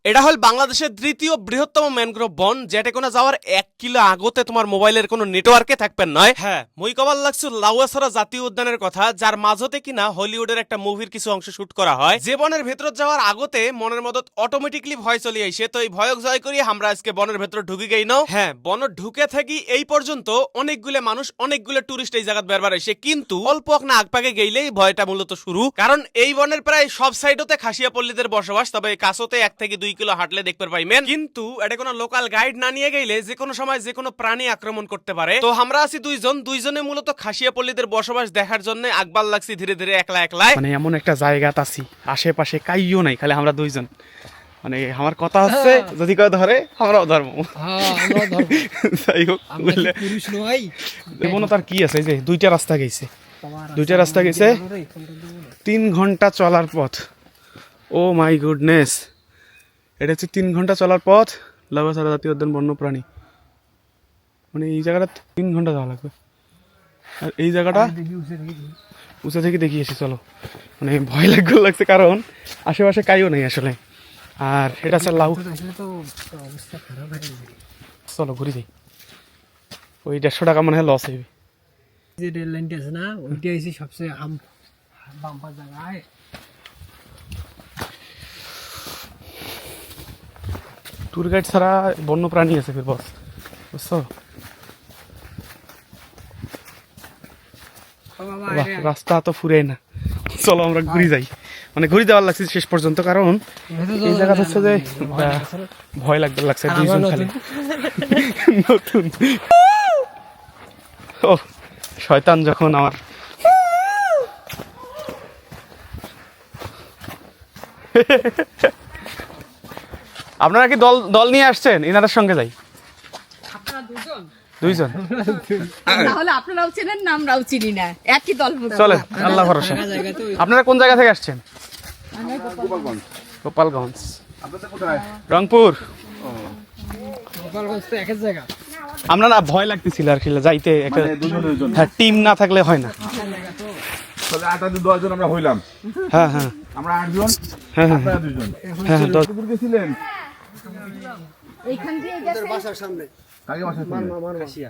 এটা হল বাংলাদেশের দ্বিতীয় বৃহত্তম ম্যানগ্রোভ বন, যেটা কোনো যাওয়ার 1 কিলো আগতে তোমার মোবাইলের কোনো নেটওয়ার্কে থাকবেন নয়। হ্যাঁ, মই কবার লাগছে লাউয়াছড়া জাতীয় উদ্যানের কথা, যার মাঝতে কিনা হলিউডের একটা মুভির কিছু অংশ শুট করা হয়। যে বনের ভেতর যাওয়ার আগতে মনের মধ্যে অটোমেটিকলি ভয় চলে আইসে, তো এই ভয়ক জয় করি আমরা আজকে বনের ভেতর ঢুকে গই নাও। হ্যাঁ, বন ঢুকে থাকি এই পর্যন্ত অনেকগুলো মানুষ অনেকগুলো টুরিস্ট এই জায়গা বেরবার আইসে, কিন্তু অল্প না আগপাকে গেলেই ভয়টা মূলত শুরু। কারণ এই বনের প্রায় সব সাইডতে খাসিয়া পল্লীদের বসবাস, তবে কাছতে 1 থেকে 2 কিলো হাঁটলে দেখতে পাইবেন। কিন্তু এটা কোনো লোকাল গাইড না নিয়ে গেলে যে কোনো সময় যে কোনো প্রাণী আক্রমণ করতে পারে। তো আমরা আছি দুইজনে মূলত খাসিয়া পল্লীদের বসবাস দেখার জন্য আকবার লাগছি ধীরে ধীরে একলা একলাই। মানে এমন একটা জায়গা আছি, আশেপাশে কাইও নাই, খালি আমরা দুইজন। মানে আমার কথা হচ্ছে যদি কেউ ধরে আমরাও ধর্ম। যাই হোক, বুঝলে এমন তার কি আছে, যে দুইটা রাস্তা গেছে 3 ঘন্টা চলার পথ। ও মাই গুডনেস, এটা হচ্ছে 3 ঘন্টা চলার পথ লাউয়াছড়া জাতীয় উদ্যান বন্যপ্রাণী। মানে এই জায়গাটা 3 ঘন্টা যাওয়া লাগবে। আর এই জায়গাটা উঁচা থেকে দেখিয়েছি, চলো। মানে ভয় লাগছে কারণ আশেপাশে কাইও নেই আসলে। আর এটা হচ্ছে লাউ। চলো ঘুরে যাই। ওই 150 টাকা মনে হয় লস হইবে। যে রেল লাইনটা আছে না, ওইটা হচ্ছে সবচেয়ে বাম্পার জায়গায়। ট্যুর গাইড ছাড়া বন্য প্রাণী আছে ফির বস, বুঝছো? রাস্তা তো ফুরাই না, চলো আমরা ঘুরে যাই। মানে ঘুরে যাওয়ার লাগছে শেষ পর্যন্ত, কারণ এই জায়গা হচ্ছে যে ভয় লাগছে দুইজন খালি নতুন। ও শয়তান যখন আমার আপনারা কি দল নিয়ে আসছেন? এনাদের সঙ্গে যাই। দুইজন তাহলে আপনারাও চেনেন না, আমরাও চিনি না, একই দল। চলে, আল্লাহ ভরসা। আপনারা কোন জায়গা থেকে আসছেন? গোপালগঞ্জ। রংপুর। গোপালগঞ্জ তো এক জায়গা। আমরা না ভয় লাগতেছিল আর কি যাইতে, একটা টিম না থাকলে হয় না। তাহলে 8 জন আমরা হইলাম। হ্যাঁ হ্যাঁ, আমরা 8 জন, হ্যাঁ হ্যাঁ আপনারা 2 জন। হ্যাঁ। দুপুর গেছিলেন এইখান দিয়ে গেছে বাসার সামনে কাকে বাসা ছিলেন?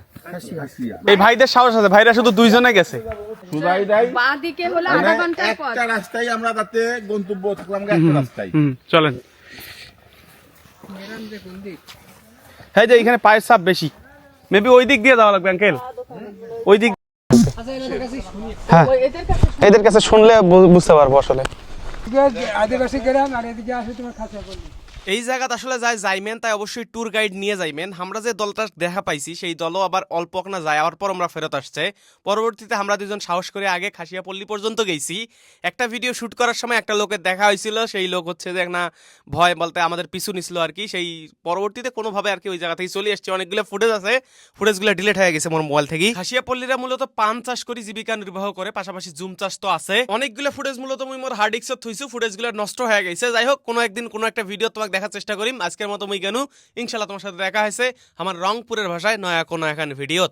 খাসিয়া। এই ভাইদের সাহস আছে, ভাইরা শুধু দুইজনে গেছে। সুদাই দাই বাঁ দিকে হলো মানে আধা ঘন্টার পর। একটা রাস্তায় আমরা তাতে গন্তব্য থাকলাম, একটা রাস্তায়। চলেন। হ্যাঁ, যে এখানে পায়ের চাপ বেশি, মেবি ওই দিক দিয়ে যাওয়া লাগবে আঙ্কেল, ওই দিক। হ্যাঁ, এদের কাছে শুনলে বুঝতে পারবো আসলে। আদিবাসী গ্রাম, আর এদিকে আসে তোমার খাসিয়া পল্লী। এই জায়গাতে আসলে যাইমেন তাই অবশ্যই ট্যুর গাইড নিয়ে যাইমেন। আমরা যে দলটা দেখা পাইছি সেই দলও আবার অল্প না যাওয়ার পর আমরা ফেরত আসছে। পরবর্তীতে আমরা দুজন সাহস করে আগে খাসিয়া পল্লী পর্যন্ত গেছি। একটা ভিডিও শুট করার সময় একটা লোকের দেখা হয়েছিল, সেই লোক হচ্ছে যে না ভয় বলতে আমাদের পিছু নিছিল আর কি। সেই পরবর্তীতে কোনোভাবে আর কি ওই জায়গা থেকে চলে এসছে। অনেকগুলো ফুটেজ আছে, ফুটেজগুলো ডিলিট হয়ে গেছে আমার মোবাইল থেকে। খাসিয়া পল্লীরা মূলত পান চাষ করে জীবিকা নির্বাহ করে, পাশাপাশি জুম চাষ তো আছে। অনেকগুলো ফুটেজ মূলত মুই মোর হার্ড ডিস্কত থইছো, ফুটেজগুলো নষ্ট হয়ে গেছে। যাই হোক, কোনো একদিন কোনো একটা ভিডিও তোমাকে দেখার চেষ্টা করিম। আজকের মতো মুই গেনু, ইনশাল্লাহ তোমার সাথে দেখা হয়েছে আমার রংপুরের ভাষায় নয়া কোনো এখন ভিডিও।